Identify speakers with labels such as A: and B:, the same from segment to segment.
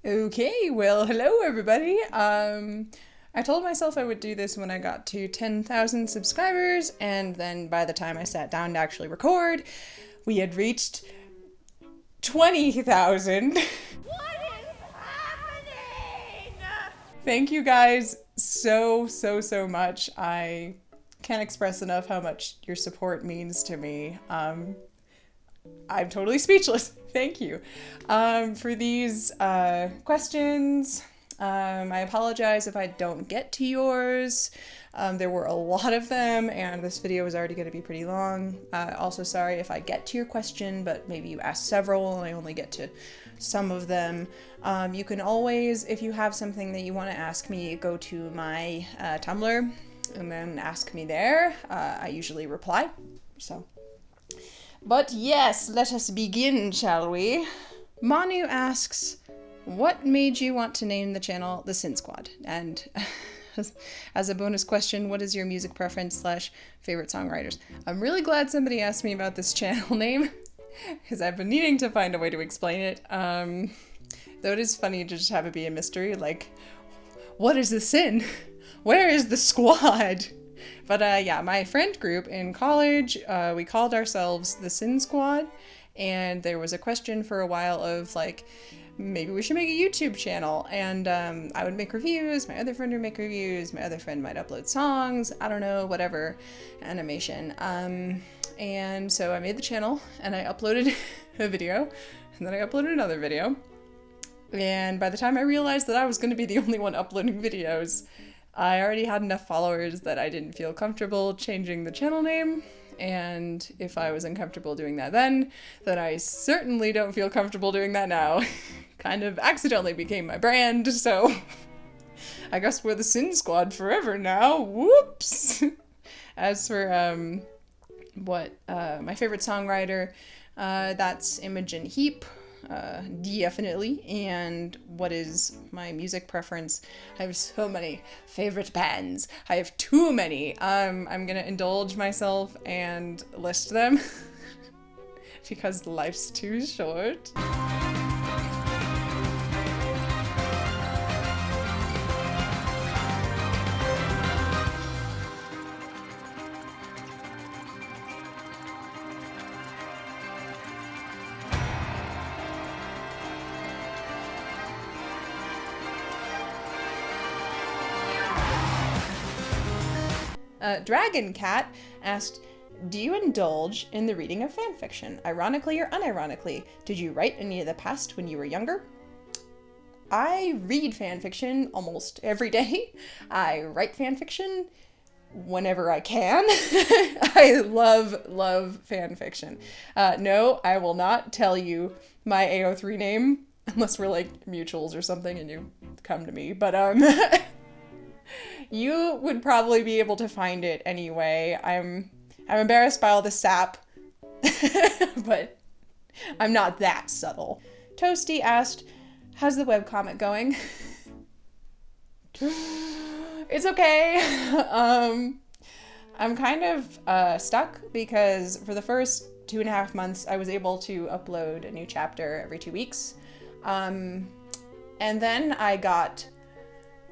A: Okay, well, hello everybody. I told myself I would do this when I got to 10,000 subscribers, and then by the time I sat down to actually record, we had reached 20,000.
B: What is happening?
A: Thank you guys so much. I can't express enough how much your support means to me. I'm totally speechless. Thank you. For these questions, I apologize if I don't get to yours. There were a lot of them, and this video is already going to be pretty long. Also sorry if I get to your question, but maybe you asked several and I only get to some of them. You can always, if you have something that you want to ask me, go to my Tumblr and then ask me there. I usually reply, so. But yes, let us begin, shall we? Manu asks, what made you want to name the channel The Sin Squad? And as a bonus question, what is your music preference / favorite songwriters? I'm really glad somebody asked me about this channel name, because I've been needing to find a way to explain it. Though it is funny to just have it be a mystery, like, what is the sin? Where is the squad? But yeah, my friend group in college, we called ourselves the Sin Squad, and there was a question for a while of like, maybe we should make a YouTube channel, and I would make reviews, my other friend would make reviews, my other friend might upload songs, I don't know, whatever, animation. And so I made the channel, and I uploaded a video, and then I uploaded another video, and by the time I realized that I was going to be the only one uploading videos, I already had enough followers that I didn't feel comfortable changing the channel name, and if I was uncomfortable doing that then I certainly don't feel comfortable doing that now. Kind of accidentally became my brand, so I guess we're the Sin Squad forever now. Whoops! As for my favorite songwriter, that's Imogen Heap. Definitely. And what is my music preference? I have so many favorite bands. I have too many. I'm gonna indulge myself and list them because life's too short. Dragon Cat asked, do you indulge in the reading of fanfiction, ironically or unironically? Did you write any of the past when you were younger? I read fanfiction almost every day. I write fanfiction whenever I can. I love fanfiction. No, I will not tell you my AO3 name unless we're like mutuals or something and you come to me, but you would probably be able to find it anyway. I'm embarrassed by all the sap, but I'm not that subtle. Toasty asked, how's the webcomic going? It's okay. I'm kind of stuck because for the first 2.5 months I was able to upload a new chapter every 2 weeks. And then I got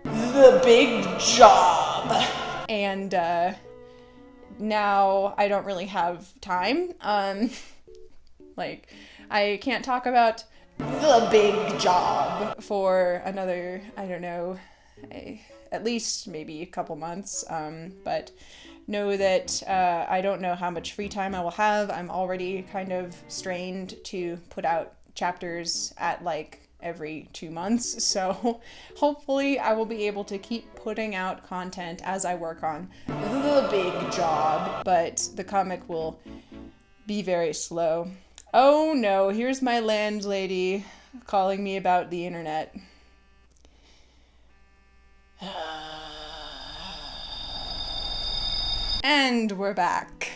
A: the big job, and now I don't really have time. Like, I can't talk about the big job for another, I don't know, at least maybe a couple months, but know that I don't know how much free time I will have. I'm already kind of strained to put out chapters at like every 2 months, so hopefully I will be able to keep putting out content as I work on the big job, but the comic will be very slow. Oh no, here's my landlady calling me about the internet. And we're back.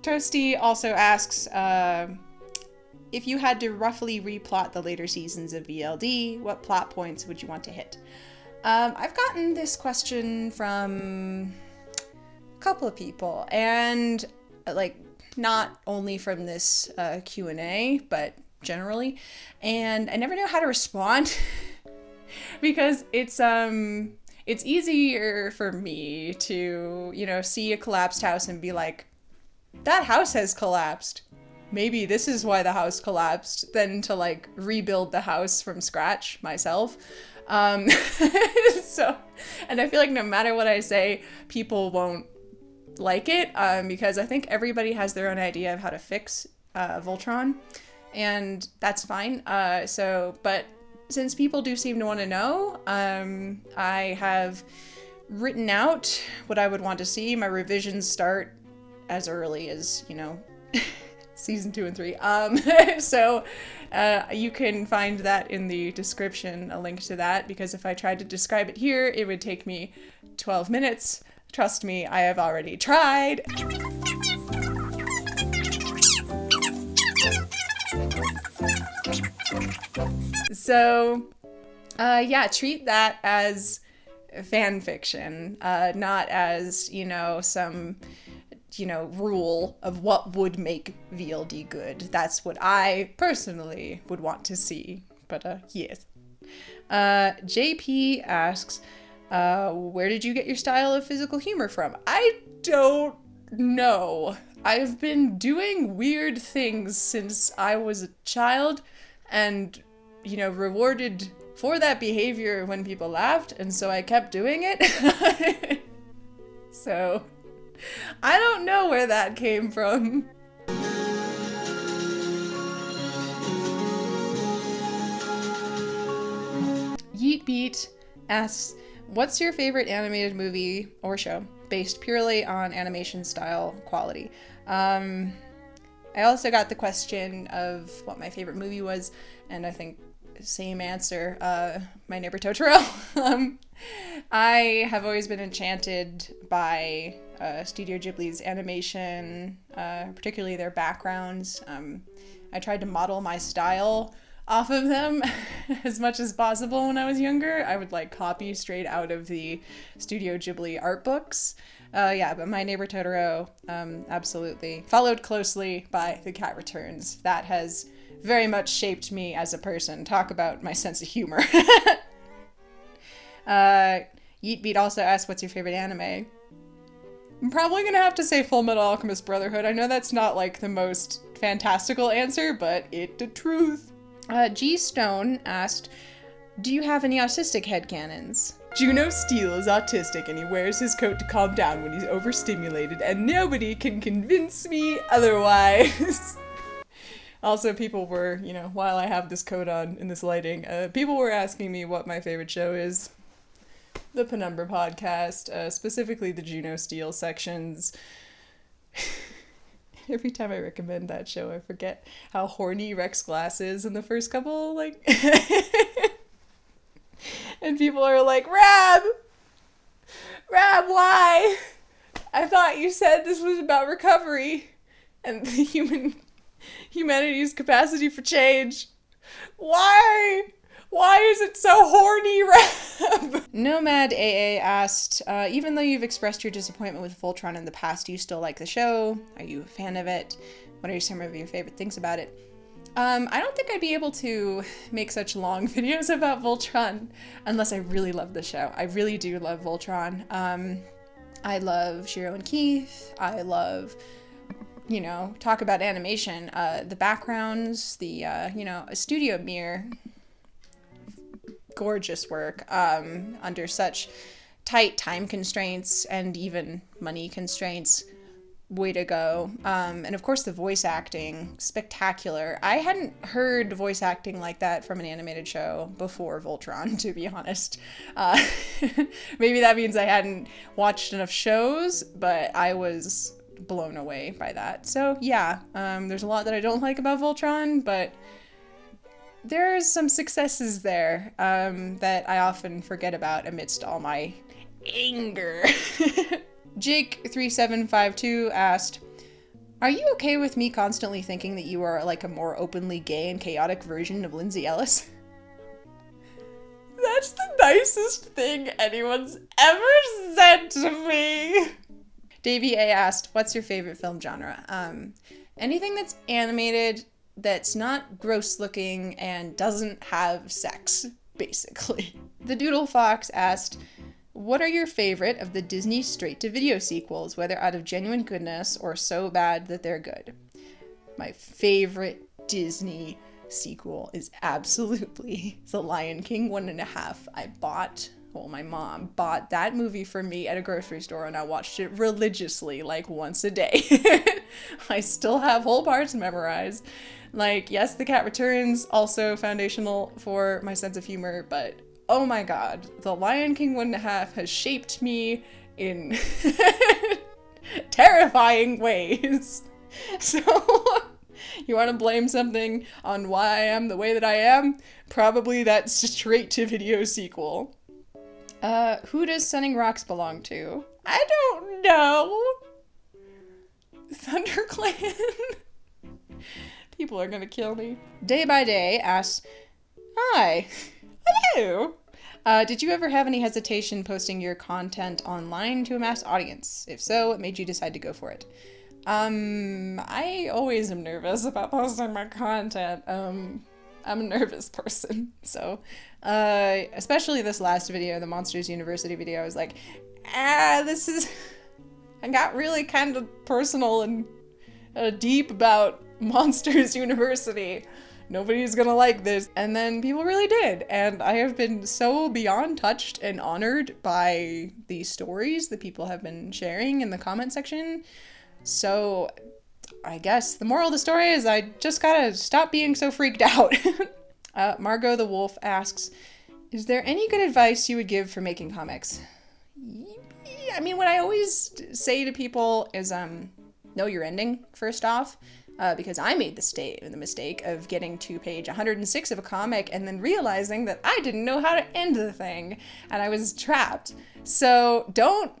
A: Toasty also asks, if you had to roughly replot the later seasons of VLD, what plot points would you want to hit? I've gotten this question from a couple of people, and like not only from this Q&A, but generally, and I never know how to respond because it's easier for me to, you know, see a collapsed house and be like, that house has collapsed. Maybe this is why the house collapsed, than to like rebuild the house from scratch myself. So, and I feel like no matter what I say, people won't like it, because I think everybody has their own idea of how to fix Voltron, and that's fine. But since people do seem to want to know, I have written out what I would want to see. My revisions start as early as, you know, season 2 and 3. So you can find that in the description, a link to that, because if I tried to describe it here, it would take me 12 minutes. Trust me, I have already tried. So, yeah, treat that as fan fiction, not as, you know, some, you know, rule of what would make VLD good. That's what I personally would want to see. But, yes. JP asks, where did you get your style of physical humor from? I don't know. I've been doing weird things since I was a child, and, you know, rewarded for that behavior when people laughed, and so I kept doing it. So, I don't know where that came from. Yeet Beat asks, what's your favorite animated movie or show based purely on animation style quality? I also got the question of what my favorite movie was, and I think same answer, My Neighbor Totoro. I have always been enchanted by Studio Ghibli's animation, particularly their backgrounds. I tried to model my style off of them as much as possible when I was younger. I would like copy straight out of the Studio Ghibli art books. Yeah, but My Neighbor Totoro, absolutely. Followed closely by The Cat Returns. That has very much shaped me as a person. Talk about my sense of humor. Yeet Beat also asked, what's your favorite anime? I'm probably gonna have to say Full Metal Alchemist Brotherhood. I know that's not like the most fantastical answer, but it's the truth. G Stone asked, do you have any autistic headcanons? Juno Steele is autistic and he wears his coat to calm down when he's overstimulated, and nobody can convince me otherwise. Also, people were, you know, while I have this coat on in this lighting, people were asking me what my favorite show is. The Penumbra podcast, specifically the Juno Steele sections. Every time I recommend that show, I forget how horny Rex Glass is in the first couple, like... And people are like, Rab, why? I thought you said this was about recovery and the humanity's capacity for change. Why? Why is it so horny, Rab? Nomad AA asked, even though you've expressed your disappointment with Voltron in the past, do you still like the show? Are you a fan of it? What are some of your favorite things about it? I don't think I'd be able to make such long videos about Voltron unless I really love the show. I really do love Voltron. I love Shiro and Keith. I love, you know, talk about animation. The backgrounds, the, you know, a studio mirror. Gorgeous work under such tight time constraints and even money constraints. Way to go. And of course the voice acting, spectacular. I hadn't heard voice acting like that from an animated show before Voltron, to be honest. Maybe that means I hadn't watched enough shows, but I was blown away by that. So yeah, there's a lot that I don't like about Voltron, but there's some successes there that I often forget about amidst all my anger. Jake3752 asked, are you okay with me constantly thinking that you are like a more openly gay and chaotic version of Lindsay Ellis? That's the nicest thing anyone's ever said to me. Davey A asked, what's your favorite film genre? Anything that's animated that's not gross looking and doesn't have sex, basically. The Doodle Fox asked, what are your favorite of the Disney straight-to-video sequels, whether out of genuine goodness or so bad that they're good? My favorite Disney sequel is absolutely The Lion King 1.5. My mom bought that movie for me at a grocery store, and I watched it religiously, like once a day. I still have whole parts memorized. Like, yes, The Cat Returns, also foundational for my sense of humor, but oh my god, The Lion King 1.5 has shaped me in terrifying ways. So, you want to blame something on why I am the way that I am? Probably that straight-to-video sequel. Who does Sunning Rocks belong to? I don't know. ThunderClan? People are gonna kill me. DAYBYDAY asks, hi. Hello. Did you ever have any hesitation posting your content online to a mass audience? If so, what made you decide to go for it? I always am nervous about posting my content. I'm a nervous person, so, especially this last video, the Monsters University video, I was like, I got really kind of personal and deep about Monsters University. Nobody's gonna like this. And then people really did. And I have been so beyond touched and honored by the stories that people have been sharing in the comment section. So I guess the moral of the story is I just gotta stop being so freaked out. Margo the Wolf asks, is there any good advice you would give for making comics? I mean, what I always say to people is, know your ending, first off. Because I made the mistake of getting to page 106 of a comic and then realizing that I didn't know how to end the thing, and I was trapped. So don't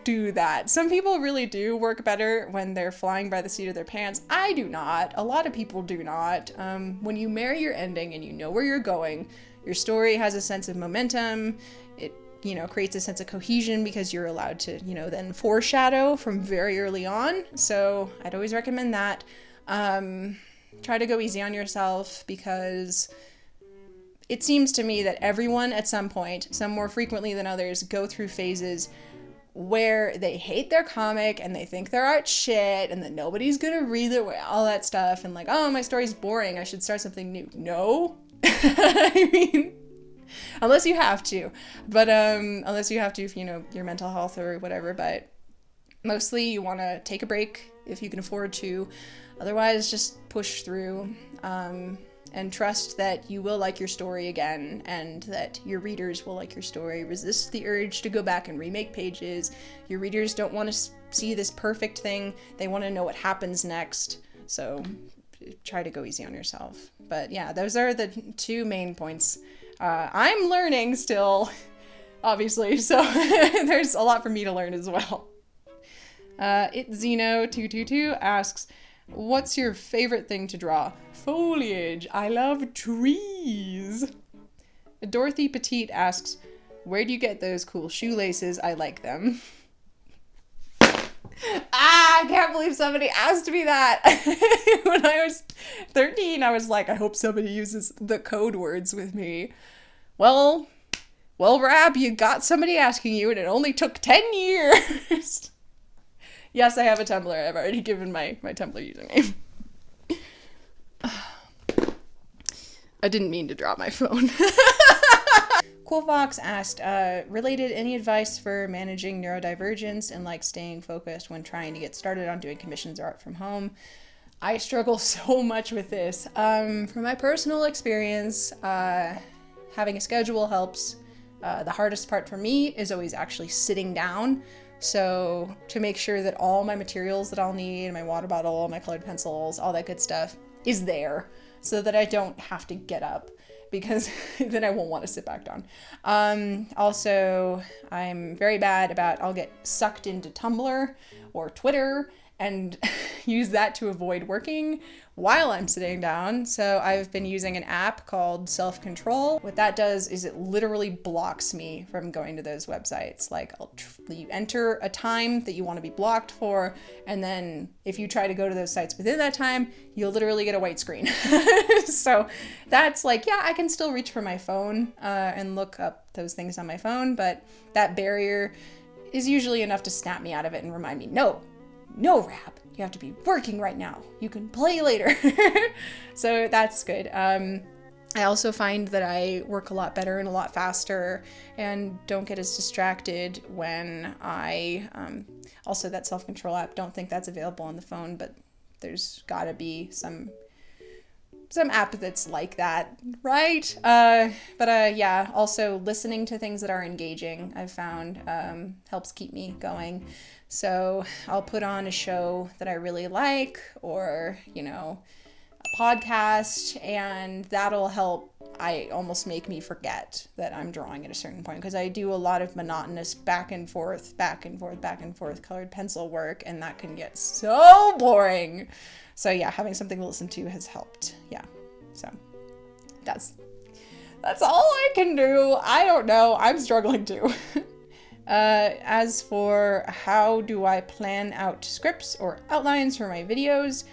A: do that. Some people really do work better when they're flying by the seat of their pants. I do not. A lot of people do not. When you marry your ending and you know where you're going, your story has a sense of momentum. It creates a sense of cohesion because you're allowed to, then foreshadow from very early on. So I'd always recommend that. Try to go easy on yourself, because it seems to me that everyone at some point, some more frequently than others, go through phases where they hate their comic and they think their art's shit and that nobody's gonna read it, all that stuff, and like, oh, my story's boring, I should start something new. No. I mean, unless you have to, but unless you have to, if your mental health or whatever, but mostly you want to take a break if you can afford to. Otherwise, just push through, and trust that you will like your story again, and that your readers will like your story. Resist the urge to go back and remake pages. Your readers don't want to see this perfect thing. They want to know what happens next. So try to go easy on yourself. But yeah, those are the two main points. I'm learning still, obviously, so there's a lot for me to learn as well. Zeno222 asks, what's your favorite thing to draw? Foliage. I love trees. Dorothy Petite asks, where do you get those cool shoelaces? I like them. I can't believe somebody asked me that. When I was 13, I was like, I hope somebody uses the code words with me. Well, Rab, you got somebody asking you, and it only took 10 years. Yes, I have a Tumblr. I've already given my Tumblr username. I didn't mean to drop my phone. Cool Fox asked, related, any advice for managing neurodivergence and staying focused when trying to get started on doing commissions or art from home? I struggle so much with this. From my personal experience, having a schedule helps. The hardest part for me is always actually sitting down. So to make sure that all my materials that I'll need, my water bottle, my colored pencils, all that good stuff is there so that I don't have to get up, because then I won't want to sit back down. Also, I'm very bad about, I'll get sucked into Tumblr or Twitter and use that to avoid working while I'm sitting down. So I've been using an app called Self-Control. What that does is it literally blocks me from going to those websites. Like you enter a time that you want to be blocked for, and then if you try to go to those sites within that time, you'll literally get a white screen. So that's like, yeah, I can still reach for my phone and look up those things on my phone, but that barrier is usually enough to snap me out of it and remind me, no, Rab, you have to be working right now. You can play later. So that's good. I also find that I work a lot better and a lot faster and don't get as distracted when I, also that Self-Control app, don't think that's available on the phone, but there's gotta be some app that's like that, right? Yeah, also listening to things that are engaging, I've found helps keep me going. So I'll put on a show that I really like, or, a podcast, and that'll help. I almost make me forget that I'm drawing at a certain point, because I do a lot of monotonous back and forth colored pencil work, and that can get so boring. So yeah, having something to listen to has helped. Yeah, so that's all I can do. I don't know. I'm struggling too. As for how do I plan out scripts or outlines for my videos,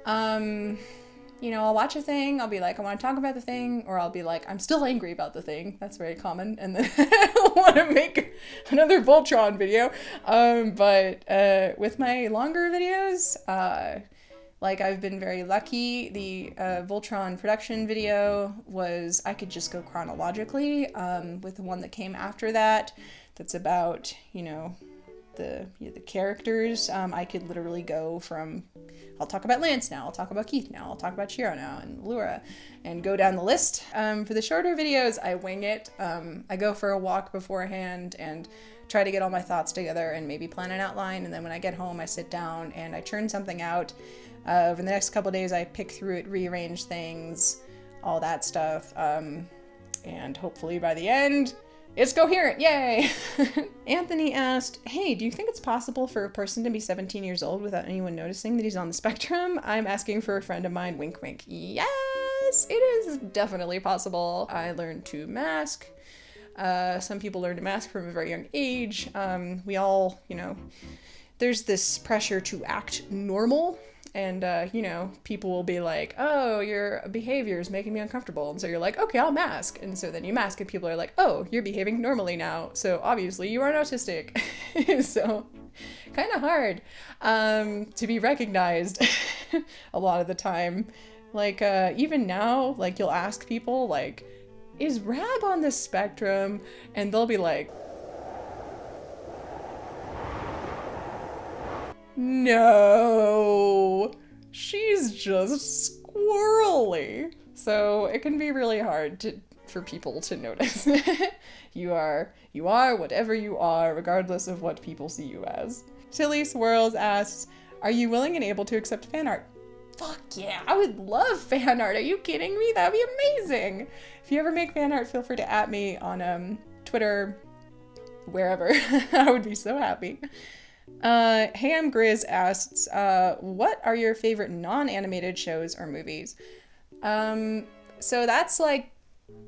A: I'll watch a thing, I'll be like, I want to talk about the thing, or I'll be like, I'm still angry about the thing. That's very common. And then I want to make another Voltron video. But with my longer videos, I've been very lucky. The Voltron production video was, I could just go chronologically, with the one that came after that, that's about, the characters. I could literally go from, I'll talk about Lance now, I'll talk about Keith now, I'll talk about Shiro now, and Laura, and go down the list. For the shorter videos, I wing it. I go for a walk beforehand and try to get all my thoughts together and maybe plan an outline, and then when I get home, I sit down and I churn something out. Over the next couple days, I pick through it, rearrange things, all that stuff, and hopefully by the end, it's coherent, yay! Anthony asked, hey, do you think it's possible for a person to be 17 years old without anyone noticing that he's on the spectrum? I'm asking for a friend of mine, wink wink. Yes, it is definitely possible. I learned to mask. Some people learn to mask from a very young age. We all, there's this pressure to act normal. And, people will be like, oh, your behavior is making me uncomfortable. And so you're like, okay, I'll mask. And so then you mask and people are like, oh, you're behaving normally now. So obviously you aren't autistic. So kind of hard to be recognized a lot of the time. Even now, you'll ask people, is Rab on the spectrum? And they'll be like, no, she's just squirrely. So it can be really hard for people to notice. You are whatever you are, regardless of what people see you as. Tilly Swirls asks, are you willing and able to accept fan art? Fuck yeah, I would love fan art. Are you kidding me? That'd be amazing. If you ever make fan art, feel free to @ me on Twitter, wherever. I would be so happy. Hey, I'm GRIZZ asks, what are your favorite non-animated shows or movies? So that's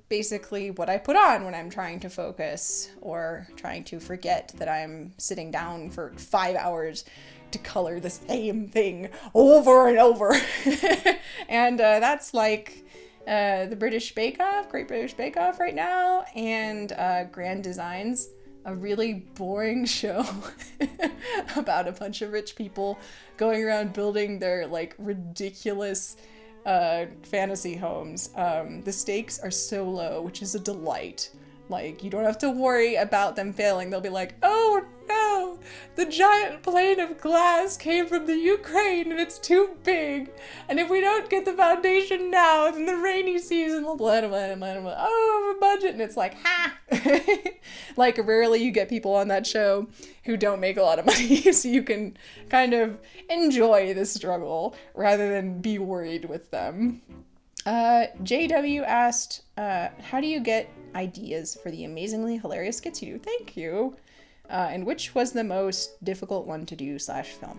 A: basically what I put on when I'm trying to focus or trying to forget that I'm sitting down for 5 hours to color the same thing over and over. And that's the British Bake Off, Great British Bake Off right now, and Grand Designs. A really boring show about a bunch of rich people going around building their ridiculous fantasy homes. The stakes are so low, which is a delight. You don't have to worry about them failing. They'll be like, oh no, the giant plane of glass came from the Ukraine and it's too big. And if we don't get the foundation now, then the rainy season will oh, budget. And it's like, ha! Rarely you get people on that show who don't make a lot of money, so you can kind of enjoy the struggle rather than be worried with them. JW asked, how do you get ideas for the amazingly hilarious skits you do? Thank you. And which was the most difficult one to do /film?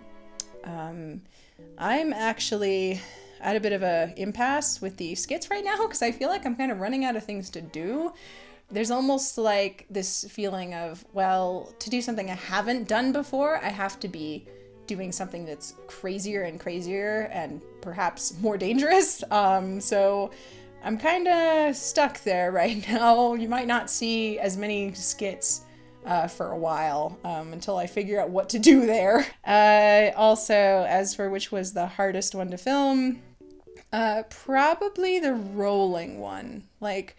A: I'm actually at a bit of a impasse with the skits right now because I feel like I'm kind of running out of things to do. There's almost like this feeling of, well, to do something I haven't done before, I have to be doing something that's crazier and crazier and perhaps more dangerous. So I'm kind of stuck there right now. You might not see as many skits for a while until I figure out what to do there. Also, as for which was the hardest one to film, probably the rolling one. Like,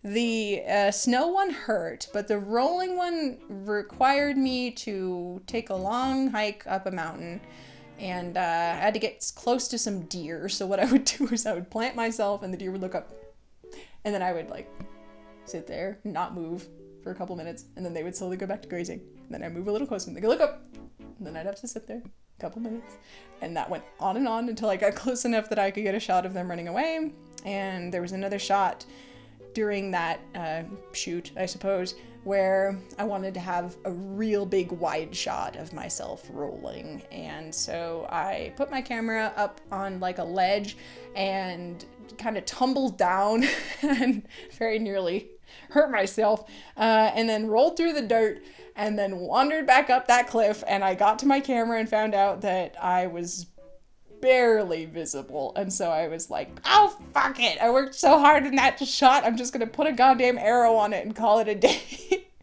A: the snow one hurt, but the rolling one required me to take a long hike up a mountain, and I had to get close to some deer. So what I would do is I would plant myself and the deer would look up, and then I would like sit there, not move for a couple minutes, and then they would slowly go back to grazing. And then I'd move a little closer and they could look up, and then I'd have to sit there a couple minutes. And that went on and on until I got close enough that I could get a shot of them running away. And there was another shot during that shoot, I suppose, where I wanted to have a real big wide shot of myself rolling. And so I put my camera up on like a ledge and kind of tumbled down and very nearly hurt myself, and then rolled through the dirt and then wandered back up that cliff. And I got to my camera and found out that I was barely visible, and so I was like, oh fuck it, I worked so hard in that shot, I'm just gonna put a goddamn arrow on it and call it a day.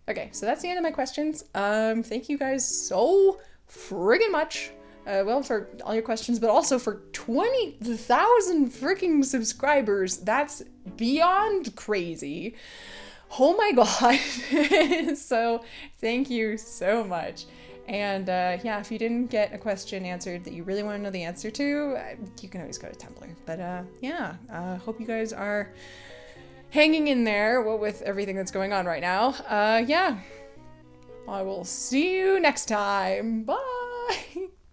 A: Okay, so that's the end of my questions. Thank you guys so friggin' much, well, for all your questions, but also for 20,000 freaking subscribers. That's beyond crazy. Oh my god. So thank you so much. And yeah, if you didn't get a question answered that you really want to know the answer to, you can always go to Tumblr. But yeah, hope you guys are hanging in there with everything that's going on right now. Yeah, I will see you next time. Bye!